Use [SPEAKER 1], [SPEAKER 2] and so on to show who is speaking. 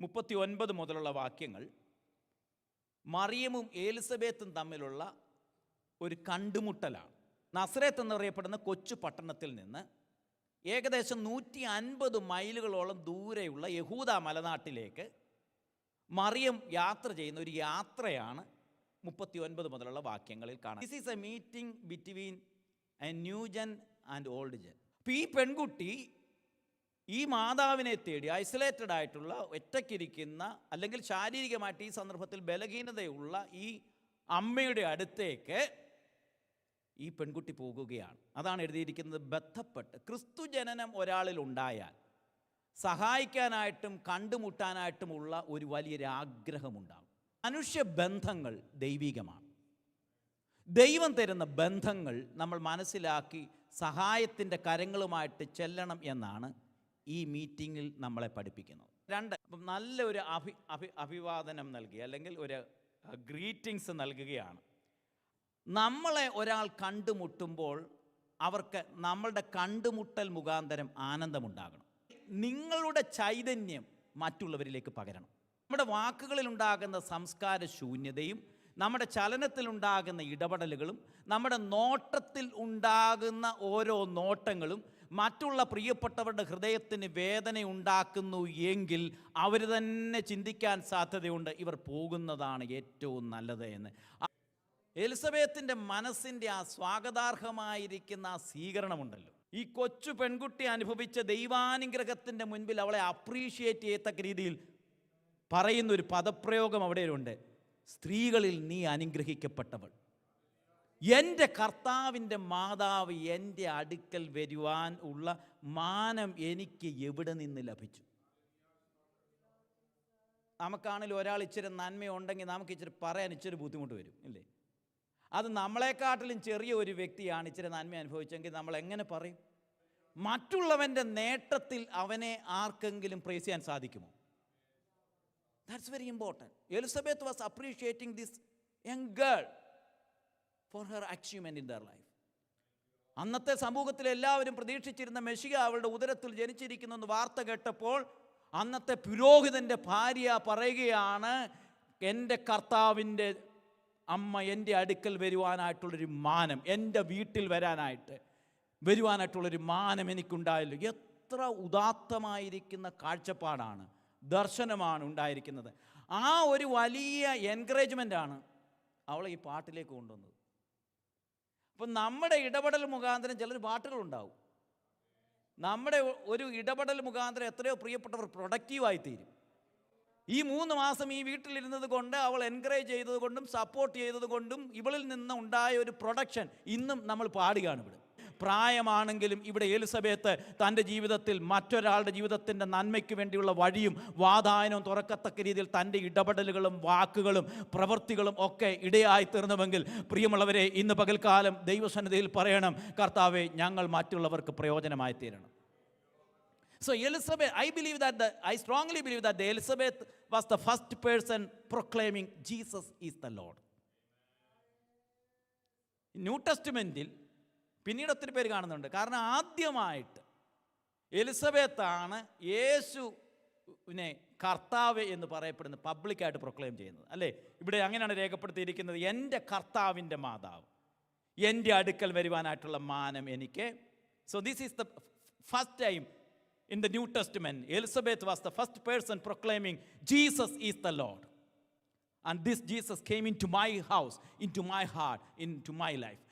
[SPEAKER 1] 39 മുതലുള്ള വാക്യങ്ങൾ മറിയമും എലിസബത്തും തമ്മിലുള്ള ഒരു കണ്ടുമുട്ടലാണ്. നസറേത്ത് എന്നറിയപ്പെടുന്ന കൊച്ചു പട്ടണത്തിൽ നിന്ന് ഏകദേശം 150 മൈലുകളോളം ദൂരെയുള്ള യഹൂദ മലനാട്ടിലേക്ക് മറിയം യാത്ര ചെയ്യുന്ന ഒരു യാത്രയാണ് 39 മുതലുള്ള വാക്യങ്ങളിൽ കാണാം. This is A meeting between A new gen and old Jan. അപ്പോൾ ഈ പെൺകുട്ടി ഈ മാതാവിനെ തേടി ഐസൊലേറ്റഡ് ആയിട്ടുള്ള ഒറ്റയ്ക്കിരിക്കുന്ന അല്ലെങ്കിൽ ശാരീരികമായിട്ട് ഈ സന്ദർഭത്തിൽ ബലഹീനതയുള്ള ഈ അമ്മയുടെ അടുത്തേക്ക് ഈ പെൺകുട്ടി പോകുകയാണ്. അതാണ് എഴുതിയിരിക്കുന്നത്. ബന്ധപ്പെട്ട് ക്രിസ്തു ജനനം ഒരാളിൽ ഉണ്ടായാൽ സഹായിക്കാനായിട്ടും കണ്ടുമുട്ടാനായിട്ടുമുള്ള ഒരു വലിയൊരു ആഗ്രഹമുണ്ടാകും. മനുഷ്യ ബന്ധങ്ങൾ ദൈവികമാണ്. ദൈവം തരുന്ന ബന്ധങ്ങൾ നമ്മൾ മനസ്സിലാക്കി സഹായത്തിൻ്റെ കരങ്ങളുമായിട്ട് ചെല്ലണം എന്നാണ് ഈ മീറ്റിങ്ങിൽ നമ്മളെ പഠിപ്പിക്കുന്നത്. അപ്പം നല്ലൊരു അഭിവാദനം നൽകി അല്ലെങ്കിൽ ഒരു ഗ്രീറ്റിങ്സ് നൽകുകയാണ്. നമ്മളെ ഒരാൾ കണ്ടുമുട്ടുമ്പോൾ അവർക്ക് നമ്മളുടെ കണ്ടുമുട്ടൽ മുഖാന്തരം ആനന്ദമുണ്ടാകണം. നിങ്ങളുടെ ചൈതന്യം മറ്റുള്ളവരിലേക്ക് പകരണം. നമ്മുടെ വാക്കുകളിലുണ്ടാകുന്ന സംസ്കാര ശൂന്യതയും നമ്മുടെ ചലനത്തിലുണ്ടാകുന്ന ഇടപെടലുകളും നമ്മുടെ നോട്ടത്തിൽ ഉണ്ടാകുന്ന ഓരോ നോട്ടങ്ങളും മറ്റുള്ള പ്രിയപ്പെട്ടവരുടെ ഹൃദയത്തിന് വേദന ഉണ്ടാക്കുന്നു എങ്കിൽ അവർ തന്നെ ചിന്തിക്കാൻ സാധ്യതയുണ്ട് ഇവർ പോകുന്നതാണ് ഏറ്റവും നല്ലത് എന്ന്. എലിസബത്തിൻ്റെ മനസ്സിൻ്റെ ആ സ്വാഗതാർഹമായിരിക്കുന്ന ആ സ്വീകരണമുണ്ടല്ലോ, ഈ കൊച്ചു പെൺകുട്ടി അനുഭവിച്ച ദൈവാനുഗ്രഹത്തിൻ്റെ മുൻപിൽ അവളെ അപ്രീഷിയേറ്റ് ചെയ്യത്തക്ക രീതിയിൽ പറയുന്നൊരു പദപ്രയോഗം അവിടെയുണ്ട്. സ്ത്രീകളിൽ നീ അനുഗ്രഹിക്കപ്പെട്ടവൾ, എൻ്റെ കർത്താവിൻ്റെ മാതാവ് എൻ്റെ അടുക്കൽ വരുവാൻ ഉള്ള മാനം എനിക്ക് എവിടെ നിന്ന് ലഭിച്ചു? നമുക്കാണെങ്കിലും ഒരാൾ ഇച്ചിരി നന്മയുണ്ടെങ്കിൽ നമുക്ക് ഇച്ചിരി പറയാൻ ഇച്ചിരി ബുദ്ധിമുട്ട് വരും ഇല്ലേ? അത് നമ്മളെക്കാട്ടിലും ചെറിയ ഒരു വ്യക്തിയാണ് ഇച്ചിരി നന്മ അനുഭവിച്ചെങ്കിൽ നമ്മൾ എങ്ങനെ പറയും? മറ്റുള്ളവൻ്റെ നേട്ടത്തിൽ അവനെ ആർക്കെങ്കിലും പ്രൈസ് ചെയ്യാൻ സാധിക്കുമോ? That's very important. Elizabeth was appreciating this young girl for her achievement in their life. അന്നത്തെ സമൂഹത്തിൽ എല്ലാവരും പ്രതീക്ഷിച്ചിരുന്ന മെഷിയ അവളുടെ ഉദരത്തിൽ ജനിച്ചിരിക്കുന്നെന്ന് വാർത്ത കേട്ടപ്പോൾ അന്നത്തെ പുരോഹിതൻ്റെ ഭാര്യ പറയുകയാണ്, എൻ്റെ കർത്താവിൻ്റെ അമ്മ എൻ്റെ അടുക്കൽ വരുവാനായിട്ടുള്ളൊരു മാനം, എൻ്റെ വീട്ടിൽ വരുവാനായിട്ടുള്ളൊരു മാനം എനിക്കുണ്ടായല്ലോ. എത്ര ഉദാത്തമായിരിക്കുന്ന കാഴ്ചപ്പാടാണ്, ദർശനമാണ് ഉണ്ടായിരിക്കുന്നത്. ആ ഒരു വലിയ എൻകറേജ്മെൻ്റാണ് അവളെ ഈ പാട്ടിലേക്ക് കൊണ്ടുവന്നത്. അപ്പം നമ്മുടെ ഇടപെടൽ മുഖാന്തരം ചിലർ പാട്ടുകളുണ്ടാവും. നമ്മുടെ ഒരു ഇടപെടൽ മുഖാന്തരം എത്രയോ പ്രിയപ്പെട്ടവർ പ്രൊഡക്റ്റീവായി തീരും. ഈ 3 മാസം ഈ വീട്ടിലിരുന്നത് കൊണ്ട് അവൾ എൻകറേജ് ചെയ്തത് കൊണ്ടും സപ്പോർട്ട് ചെയ്തത് കൊണ്ടും ഇവളിൽ നിന്ന് ഉണ്ടായ ഒരു പ്രൊഡക്ഷൻ ഇന്നും നമ്മൾ പാടുകയാണ്. ഇവിടെ പ്രായമാണെങ്കിലും ഇവിടെ എലിസബത്ത് തൻ്റെ ജീവിതത്തിൽ മറ്റൊരാളുടെ ജീവിതത്തിൻ്റെ നന്മയ്ക്ക് വേണ്ടിയുള്ള വഴിയും വാതായനവും തുറക്കത്തക്ക രീതിയിൽ തൻ്റെ ഇടപെടലുകളും വാക്കുകളും പ്രവൃത്തികളും ഒക്കെ ഇടയായി തീർന്നുവെങ്കിൽ പ്രിയമുള്ളവരെ, ഇന്ന് പകൽക്കാലം ദൈവസന്നിധിയിൽ പറയണം, കർത്താവേ, ഞങ്ങൾ മറ്റുള്ളവർക്ക് പ്രയോജനമായി തീരണം. So Elizabeth, I strongly believe that Elizabeth was the first person proclaiming Jesus is the Lord. New ടെസ്റ്റ്മെൻറ്റിൽ പിന്നീട് ഒത്തിരി പേര് കാണുന്നുണ്ട്. കാരണം ആദ്യമായിട്ട് എലിസബത്താണ് യേശുവിനെ കർത്താവ് എന്ന് പറയപ്പെടുന്ന പബ്ലിക്കായിട്ട് പ്രൊക്ലെയിം ചെയ്യുന്നത് അല്ലേ? ഇവിടെ അങ്ങനെയാണ് രേഖപ്പെടുത്തിയിരിക്കുന്നത്, എൻ്റെ കർത്താവിൻ്റെ മാതാവ് എൻ്റെ അടുക്കൽ വരുവാനായിട്ടുള്ള മാനം എനിക്ക്. So this is the first time in the New Testament Elizabeth was the first person proclaiming Jesus is the Lord. And this Jesus came into my house, into my heart, into my life.